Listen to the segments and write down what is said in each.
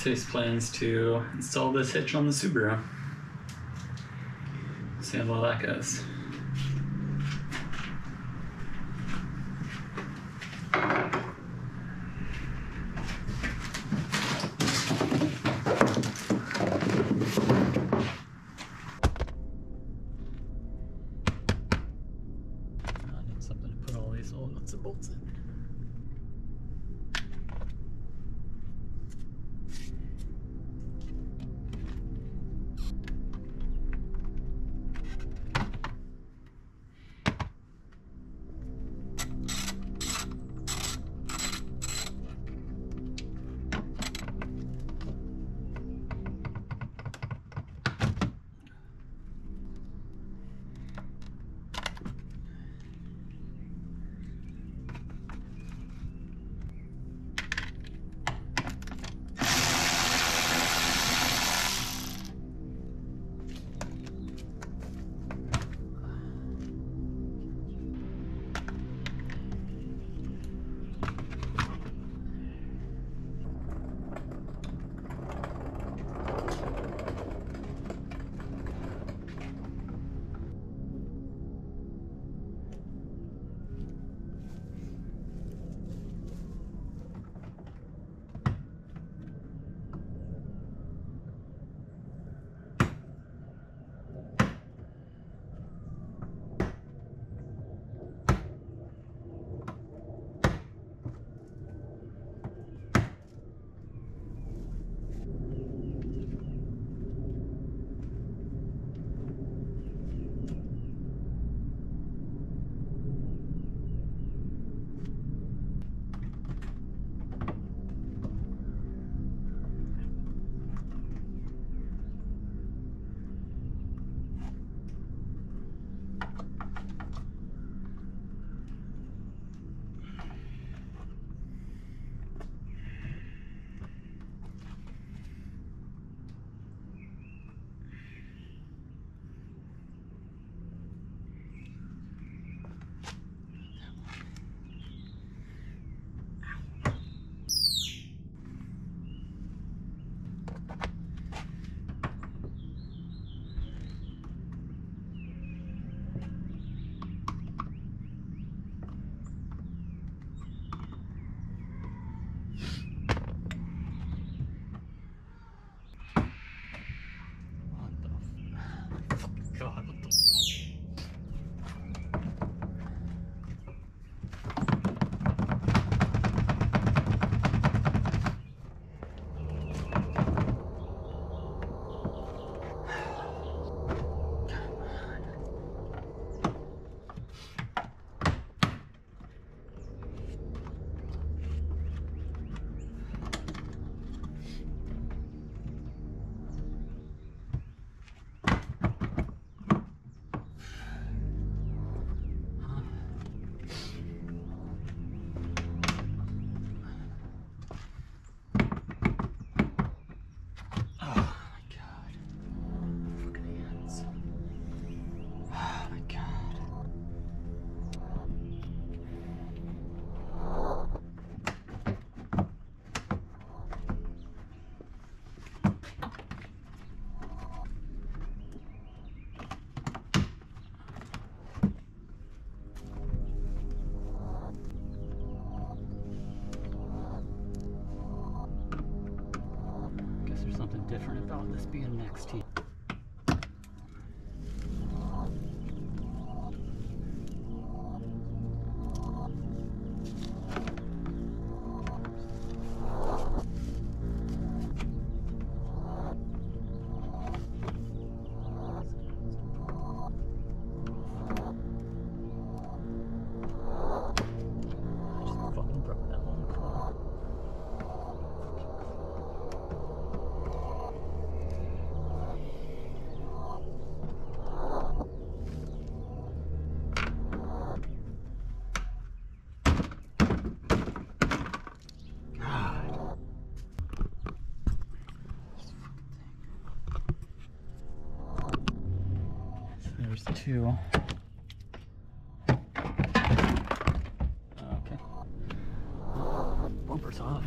face plans to install this hitch on the Subaru. See how well that goes. Something to put all these old nuts and bolts in. God, what the... Something different about this being next to you. There's two. Okay. Bumper's off.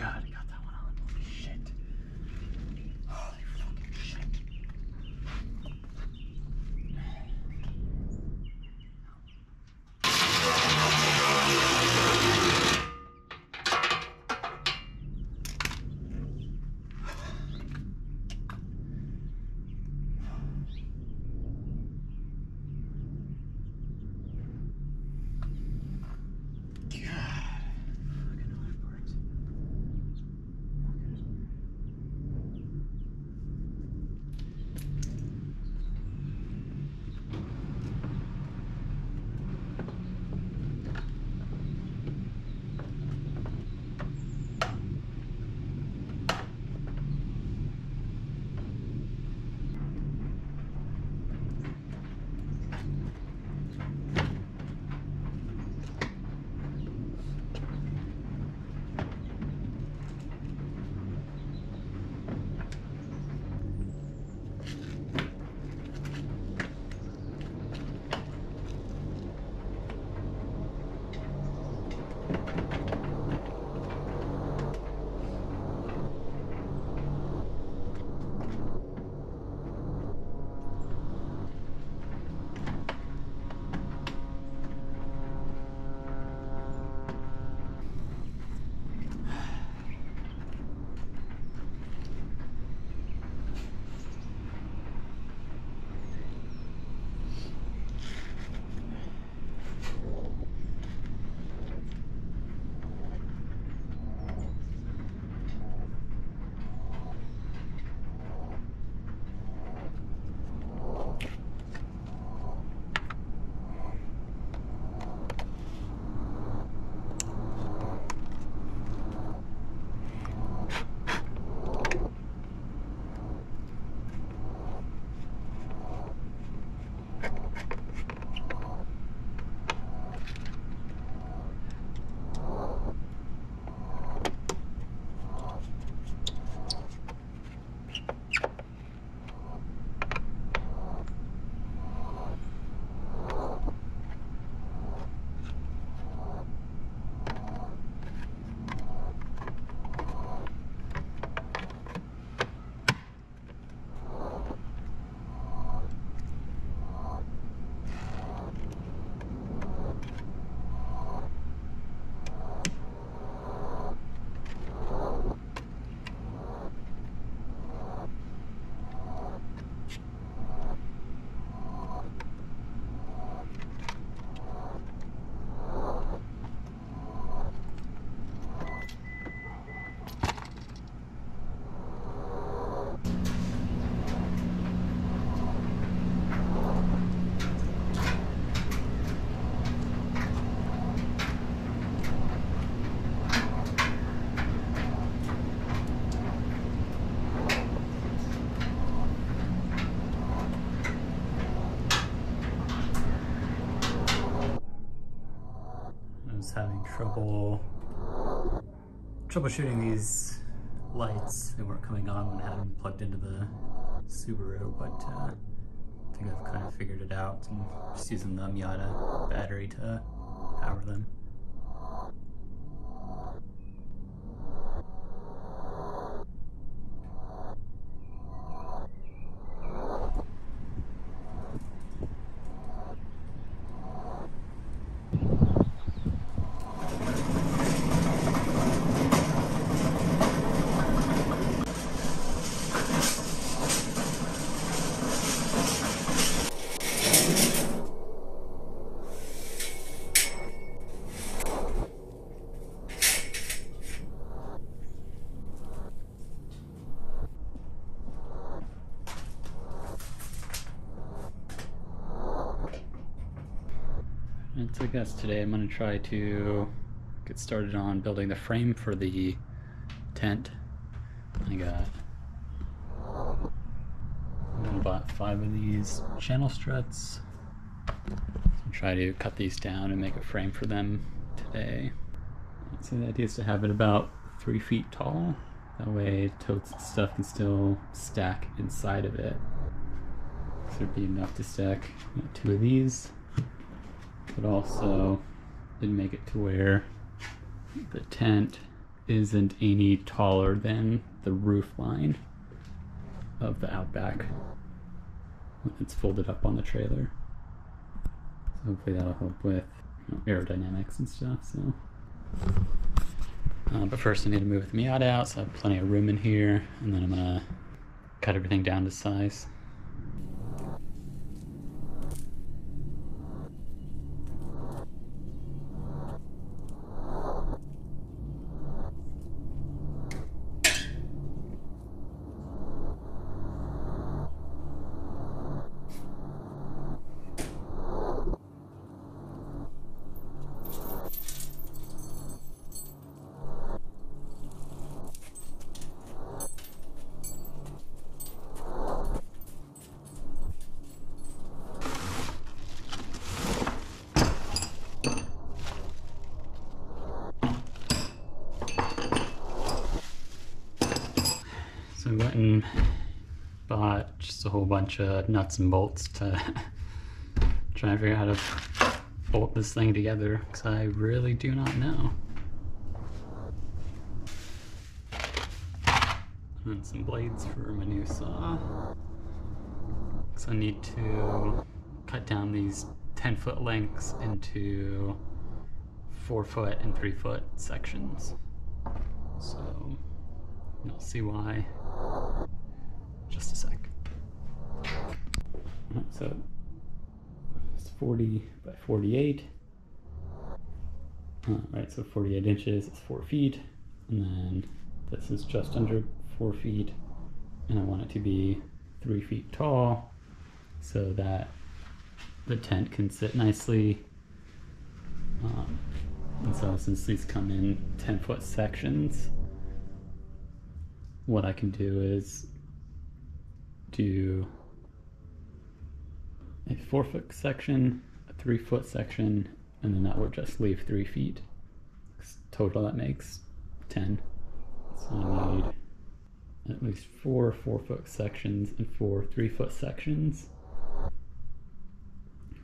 God, I got that one on. Holy shit. Holy fucking shit. Having troubleshooting these lights. They weren't coming on when I had them plugged into the Subaru, but I think I've kind of figured it out. I'm just using the Miata battery to power them. And so I guess today I'm going to try to get started on building the frame for the tent. I bought 5 of these channel struts. So I'll try to cut these down and make a frame for them today. So the idea is to have it about 3 feet tall. That way totes and stuff can still stack inside of it. So there'd be enough to stack 2 of these. But also didn't make it to where the tent isn't any taller than the roof line of the Outback when it's folded up on the trailer. So hopefully that'll help with, you know, aerodynamics and stuff. So, but first I need to move the Miata out, so I have plenty of room in here, and then I'm gonna cut everything down to size. So I went and bought just a whole bunch of nuts and bolts to try and figure out how to bolt this thing together, because I really do not know. And some blades for my new saw. So I need to cut down these 10-foot lengths into 4-foot and 3-foot sections. So you'll see why. Just a sec. So it's 40 by 48. Right, so 48 inches is 4 feet. And then this is just under 4 feet. And I want it to be 3 feet tall so that the tent can sit nicely. And so since these come in 10-foot sections, what I can do is do a 4-foot section, a 3-foot section, and then that would just leave 3 feet. Total that makes 10. So I need at least 4 4-foot sections and 4 3-foot sections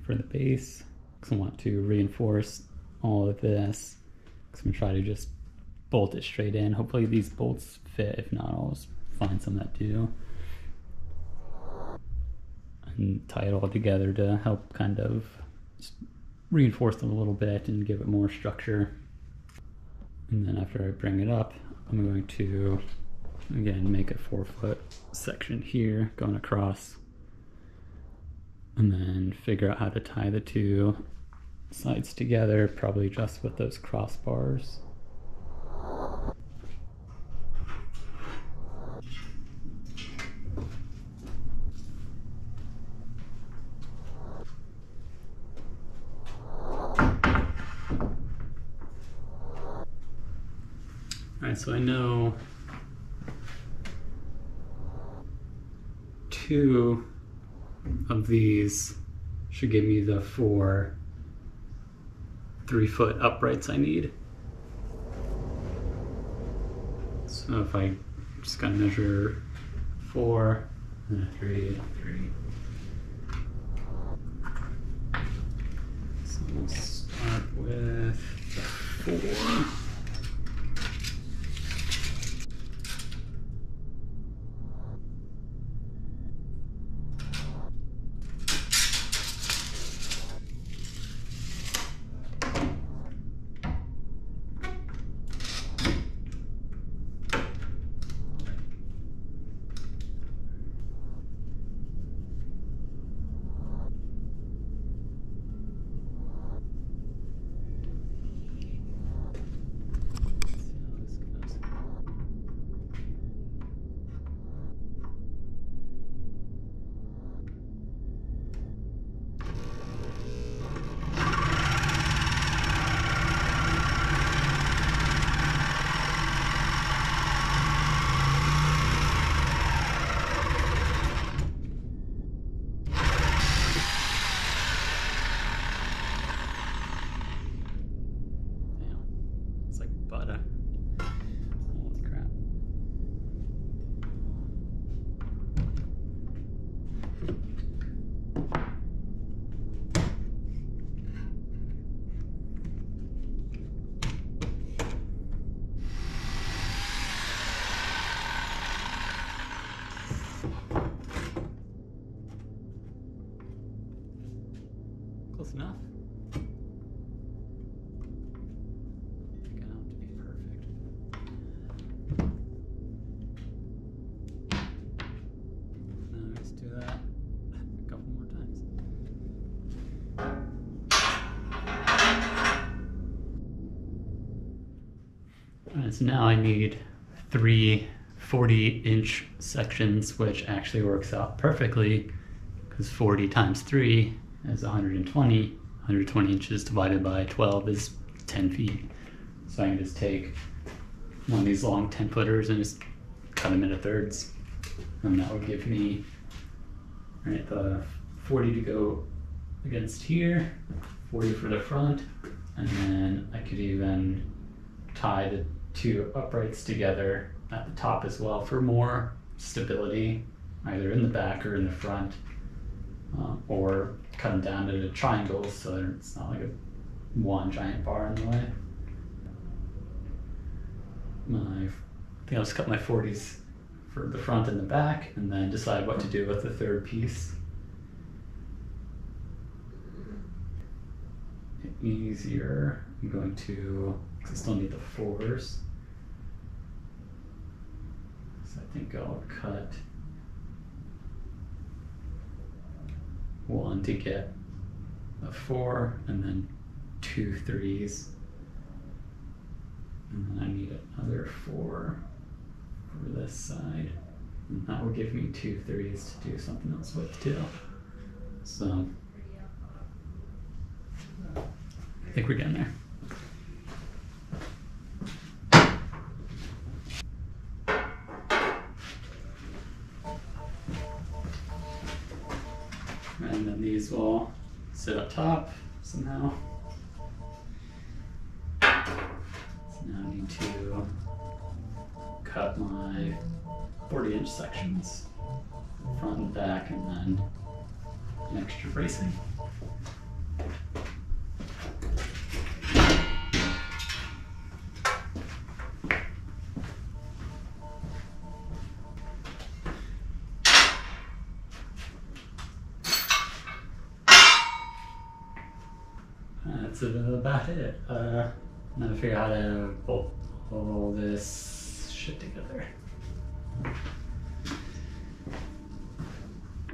for the base, because I want to reinforce all of this, because I'm going to try to just bolt it straight in. Hopefully these bolts fit. If not, I'll just find some that do, and tie it all together to help kind of just reinforce them a little bit and give it more structure. And then after I bring it up, I'm going to again make a 4-foot section here going across, and then figure out how to tie the two sides together, probably just with those crossbars. Alright, so I know 2 of these should give me the 4 3-foot uprights I need. So if I just gotta measure 4 and a 3 and a 3. So we'll start with the 4. enough. I think I don't have to be perfect. Now let's do that a couple more times. Alright, so now I need 3 40-inch sections, which actually works out perfectly because 40 times 3 is 120. 120 inches divided by 12 is 10 feet. So I can just take one of these long 10-footers and just cut them into thirds. And that would give me, right, the 40 to go against here, 40 for the front, and then I could even tie the 2 uprights together at the top as well for more stability, either in the back or in the front, or cut them down into triangles so that it's not like one giant bar in the way. I think I'll just cut my 40s for the front and the back, and then decide what to do with the third piece. Easier, I'm going to, because I still need the 4s. So I think I'll cut 1 to get a 4, and then 2 3s. And then I need another 4 for this side. And that will give me 2 3s to do something else with too. So I think we're getting there. And then these will sit up top somehow. So now I need to cut my 40-inch sections, front and back, and then an extra bracing. That's about it. Now to figure out how to bolt all this shit together.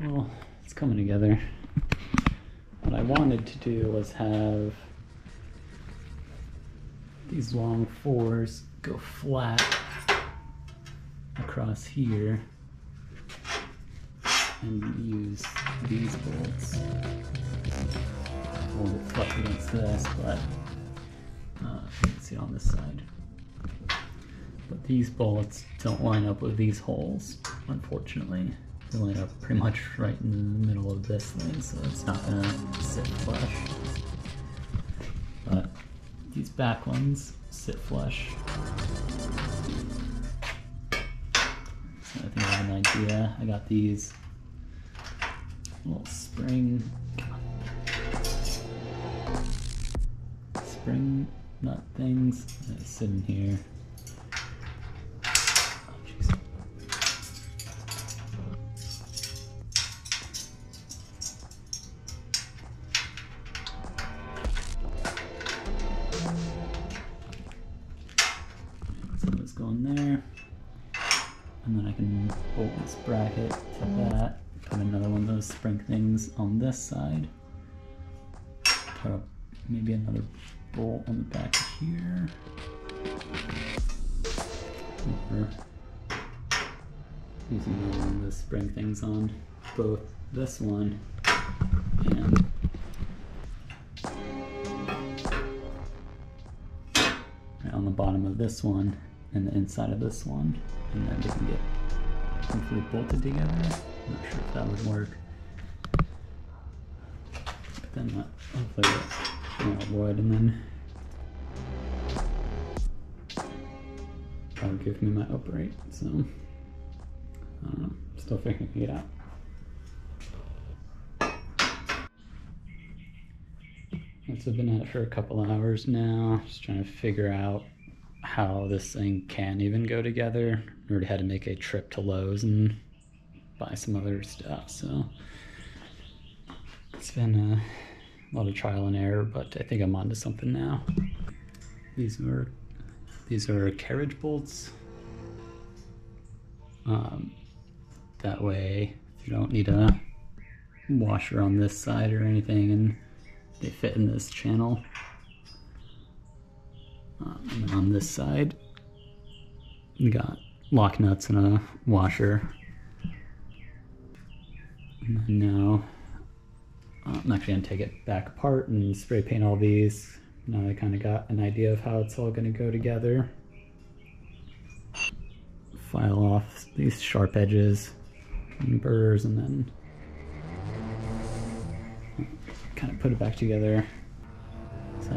Well, it's coming together. What I wanted to do was have these long 4s go flat across here and use these bolts. Hold it flush against this, but you can see on this side. But these bolts don't line up with these holes, unfortunately. They line up pretty much right in the middle of this thing, so it's not gonna sit flush. But these back ones sit flush. So I think I have an idea. I got these little spring nut things that sit in here. Oh, jeez. So let's go in there, and then I can bolt this bracket to that. Put another one of those spring things on this side. Put up maybe another bolt on the back here. Or using one of the spring things on both this one and on the bottom of this one and the inside of this one, and then they can get hopefully bolted together. I'm not sure if that would work. But then that hopefully wood, and then that would give me my upright. So I don't know, still figuring it out. So I've been at it for a couple hours now, just trying to figure out how this thing can even go together. I already had to make a trip to Lowe's and buy some other stuff, so it's been A lot of trial and error, but I think I'm onto something now. These are carriage bolts. That way you don't need a washer on this side or anything, and they fit in this channel. And then on this side, we got lock nuts and a washer. And then now, I'm actually gonna take it back apart and spray paint all these. Now I kind of got an idea of how it's all gonna go together. File off these sharp edges and burrs, and then kind of put it back together. So,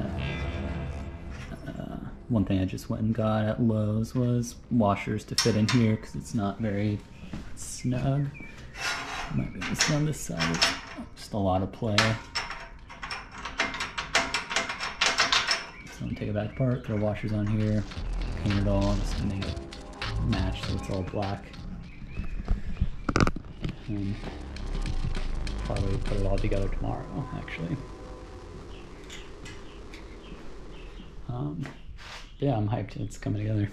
one thing I just went and got at Lowe's was washers to fit in here because it's not very snug. Might be this on this side. Just a lot of play. So I'm gonna take it back apart, throw washers on here, clean it all, just to make it match so it's all black. And probably put it all together tomorrow, actually. Yeah, I'm hyped. It's coming together.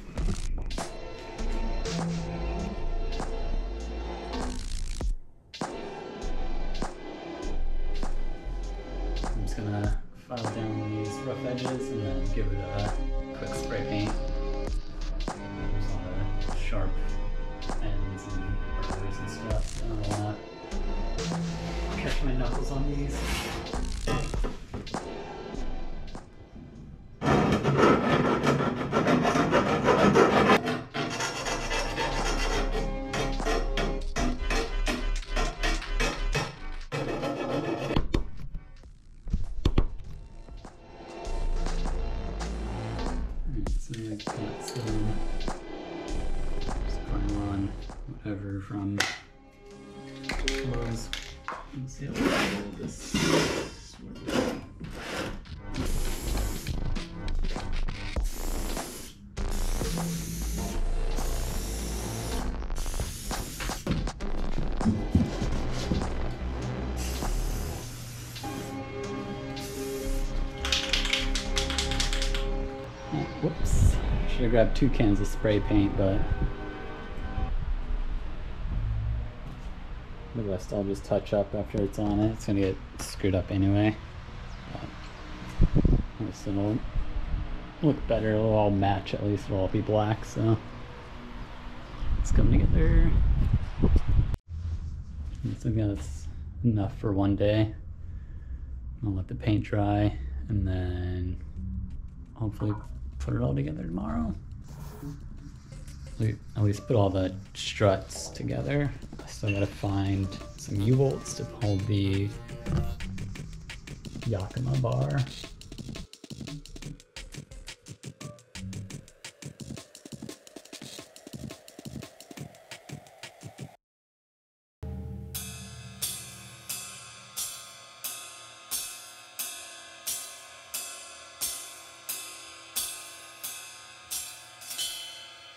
I'm just gonna file down these rough edges and then give it a quick spray paint. There's a lot of sharp ends and burrs and stuff, so I don't wanna catch my knuckles on these. So I got some on whatever from Lowe's. Let's see how we roll this. Whoops, should have grabbed 2 cans of spray paint, but the rest I'll just touch up after it's on it. It's gonna get screwed up anyway, but this will look better. It'll all match, at least it'll all be black, so it's coming together. I think that's enough for one day. I'll let the paint dry and then hopefully put it all together tomorrow. At least put all the struts together. I still gotta find some U-bolts to hold the Yakima bar